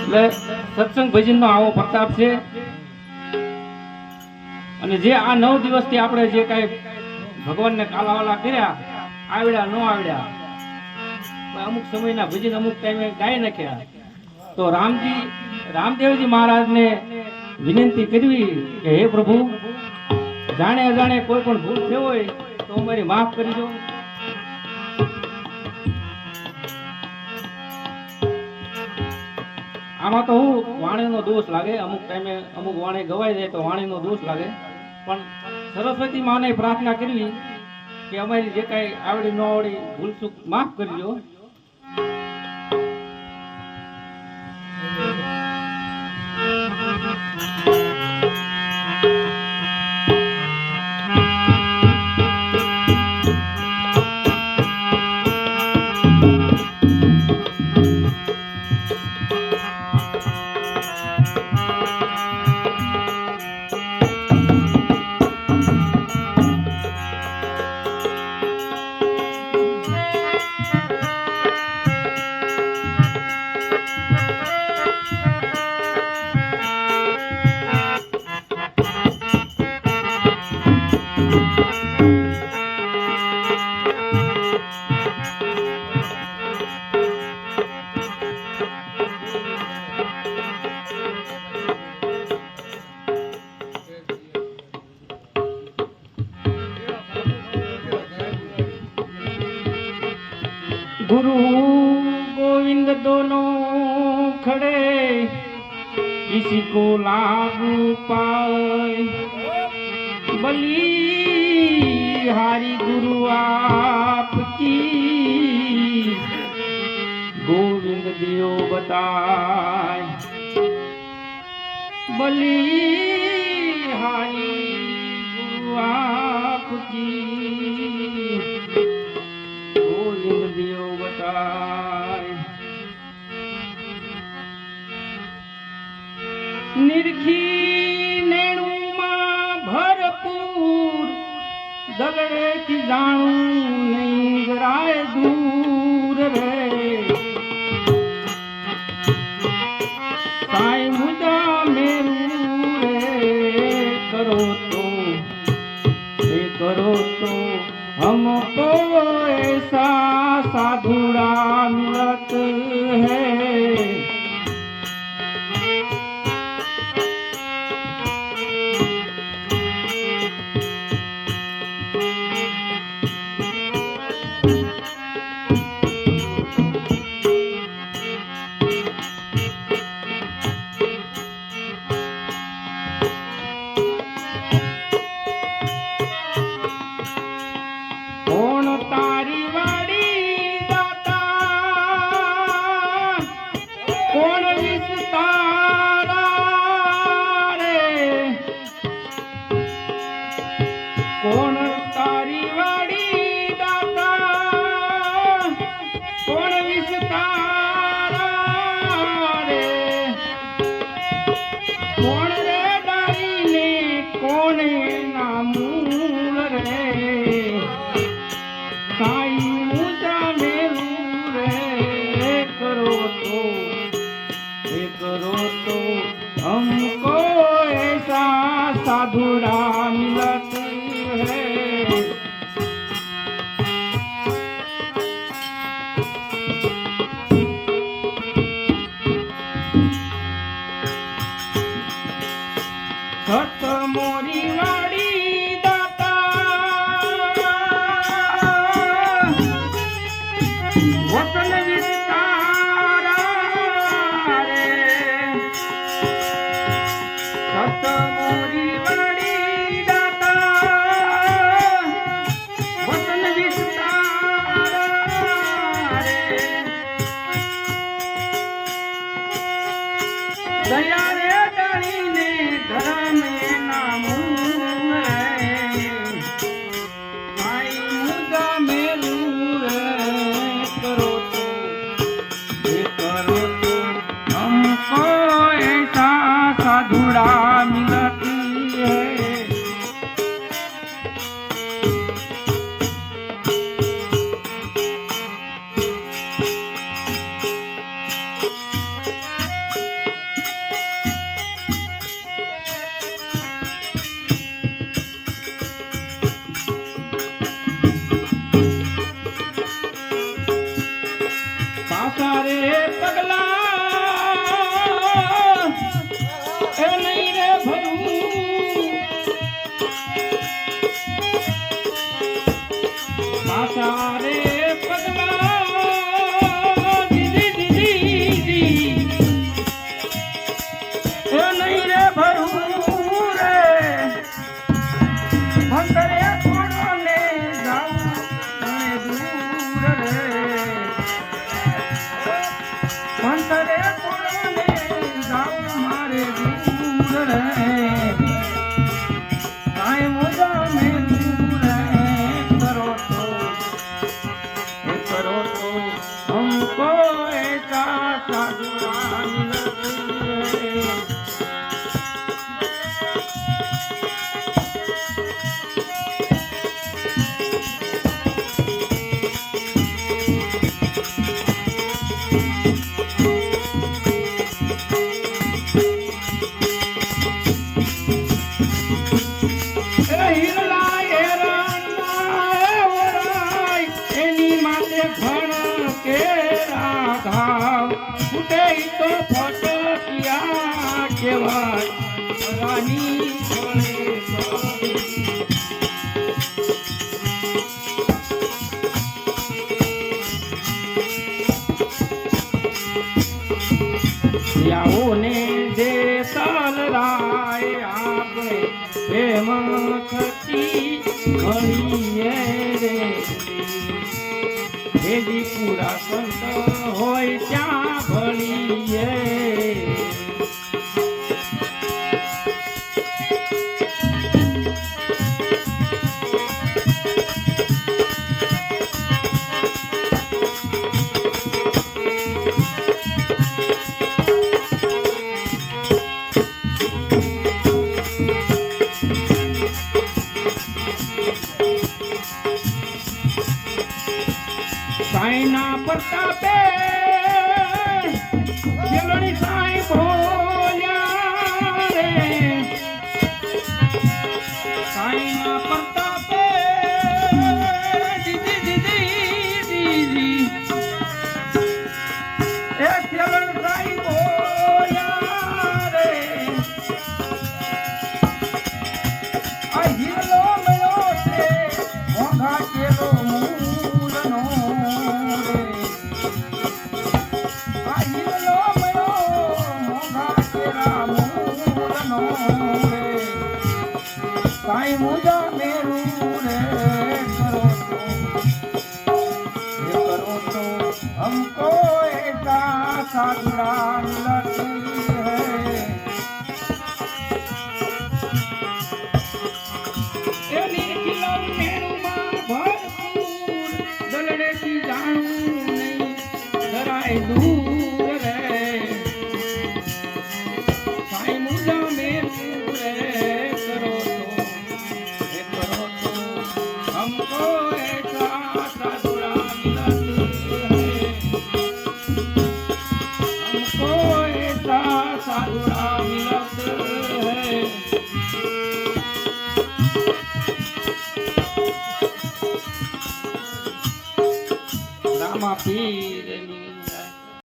એટલે સત્સંગ ભજનનો આવો પ્રતાપ છે. અને જે આ 9 દિવસથી આપણે જે કાંઈ ભગવાનને કાલાવાલા કર્યા, આવડ્યા ન આવડ્યા, અમુક સમયના ભજન અમુક ટાઈમે ગાઈ નાખ્યા, તો રામદેવજી મહારાજને વિનંતી કરવી કે હે પ્રભુ, જાણે અજાણે કોઈ પણ ભૂલ થયો હોય તો અમારી માફ કરજો. આમાં તો હું વાણીનો દોષ લાગે, અમુક ટાઈમે અમુક વાણી ગવાઈ જાય તો વાણીનો દોષ લાગે, પણ સરસ્વતી માને પ્રાર્થના કરવી કે અમારી જે કાંઈ આવડી ન આવડી ભૂલ ચૂક માફ કરજો. गुरु गोविंद दोनों खड़े, किसी को लागू पाए, बलिहारी गुरु आपकी, गोविंद दियो बताए, बलिहारी गुरु आपकी, गोविंद दियो बताए. निरखी नेणुमा भरपूर, दगड़े की जाणू नहीं गराए दूर रे, साई मुदा मेरू रे, करो तो हमको ऐसा साधुड़ा मिलत है. કોણ તારી વાડી દાતા, કોણ વિસ્તારા રે, કોણ રે ડાળીને કોને ના મૂળ રે, સાઈ મુદા મેલું રે, કરો તો हमको ऐसा साधुड़ा मिलत है. सत मोरी वाड़ी दाता, वतन विस्तारा रे, सत मोरी वाड़ी दाता, वतन विस्तारा रे, दया रे डाळीने धर्म नामूं रे, आई मुदा मेलू रे, करो तो हमको ऐसा साधुड़ा मिलती है. રે કોને જાઉં મારે દૂર રે કાંઈ મુજા મેં દૂર રે કરો તો हमको ऐसा साधुआ मिले તો ફટકિયા કેવાય રાની યાઓને જે તલરાય આપણે પ્રેમ થતી ઘણીએ રે દેજી પૂરા સંત હોય ત્યાં ભણીએ સાઈના પ્રતાપે ખેલણી સાઈ ભોલ્યા રે સાઈના પ્રતાપે દીદી એ ખેલણ સાઈ ભોલ્યા રે આ હિરલો મળ્યો છે મોંઘા કેલો મૂળનો साईं मुझा मेरू रे करो तो हमको ऐसा साधुरा मिला